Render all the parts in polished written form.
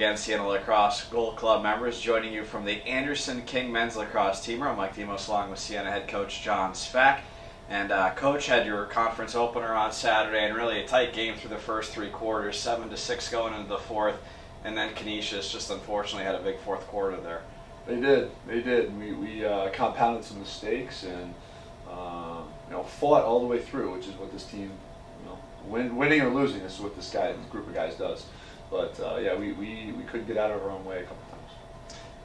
again, Siena Lacrosse Gold Club members, joining you from the Anderson King men's lacrosse team. I'm Mike Demos along with Siena head coach John Svack. And Coach, had your conference opener on Saturday, and really a tight game through the first three quarters, 7-6 going into the fourth, and then Canisius just unfortunately had a big fourth quarter there. They did. We compounded some mistakes and fought all the way through, which is what this team, winning or losing, this is what this group of guys does. But we couldn't get out of our own way a couple times.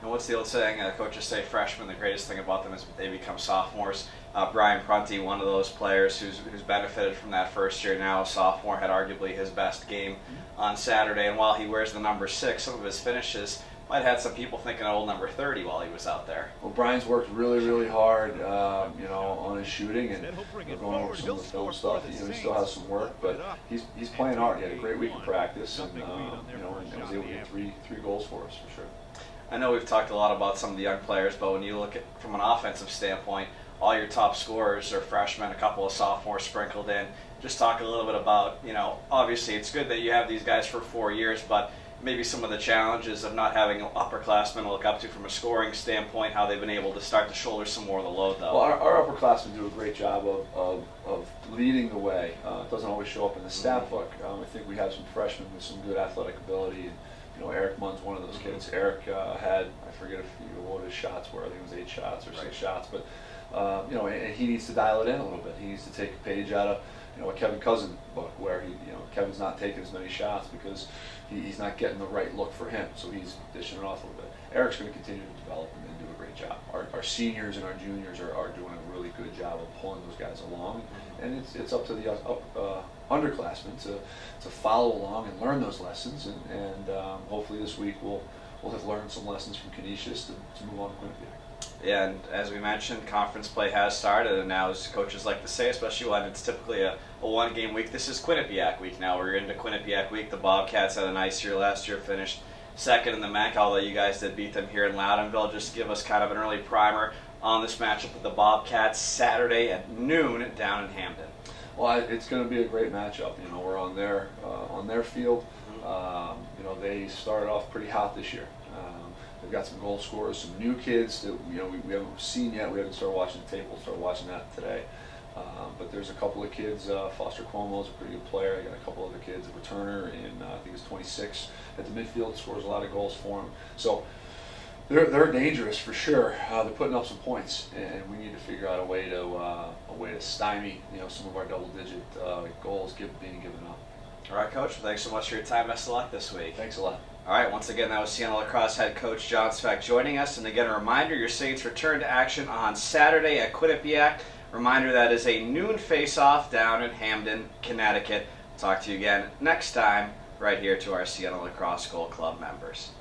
And what's the old saying? Coaches say freshmen, the greatest thing about them is they become sophomores. Brian Prunty, one of those players who's benefited from that first year now, a sophomore, had arguably his best game on Saturday. And while he wears the number 6, some of his finishes might have had some people thinking old number 30 while he was out there. Well, Brian's worked really hard, on his shooting, and we're going over some of the film stuff. He still has some work, but he's playing hard. He had a great week of practice, and was able to get three goals for us for sure. I know we've talked a lot about some of the young players, but when you look at from an offensive standpoint, all your top scorers are freshmen, a couple of sophomores sprinkled in. Just talk a little bit about, obviously it's good that you have these guys for 4 years, but maybe some of the challenges of not having upperclassmen to look up to from a scoring standpoint, how they've been able to start to shoulder some more of the load, though. Well, our upperclassmen do a great job of leading the way. It doesn't always show up in the stat book. I think we have some freshmen with some good athletic ability. Eric Munn's one of those kids. Eric had, I forget what his shots were. I think it was 8 shots or 6 shots, but and he needs to dial it in a little bit. He needs to take a page out of a Kevin Cousin book where Kevin's not taking as many shots because he's not getting the right look for him, so he's dishing it off a little bit. Eric's going to continue to develop and do a great job. Our seniors and our juniors are doing a really good job of pulling those guys along, and it's up to the underclassmen to follow along and learn those lessons, and hopefully this week we'll have learned some lessons from Canisius to move on to Quinnipiac. Yeah, and as we mentioned, conference play has started, and now, as coaches like to say, especially when it's typically a one-game week, this is Quinnipiac week now. We're into Quinnipiac week. The Bobcats had a nice year last year, finished second in the MAC, although you guys did beat them here in Loudonville. Just give us kind of an early primer on this matchup with the Bobcats Saturday at noon down in Hamden. Well, it's going to be a great matchup. We're on their field. They started off pretty hot this year. They've got some goal scorers, some new kids that we haven't seen yet. We haven't started watching the tape. We'll start watching that today. But there's a couple of kids. Foster Cuomo's a pretty good player. I got a couple other kids. A returner in I think it's 26 at the midfield, scores a lot of goals for them. So they're dangerous for sure. They're putting up some points, and we need to figure out a way to stymie some of our double-digit goals being given up. All right, Coach. Thanks so much for your time. Best of luck this week. Thanks a lot. All right, once again, that was Siena Lacrosse head coach John Svack joining us. And again, a reminder, your Saints return to action on Saturday at Quinnipiac. Reminder, that is a noon face-off down in Hamden, Connecticut. Talk to you again next time right here to our Siena Lacrosse Gold Club members.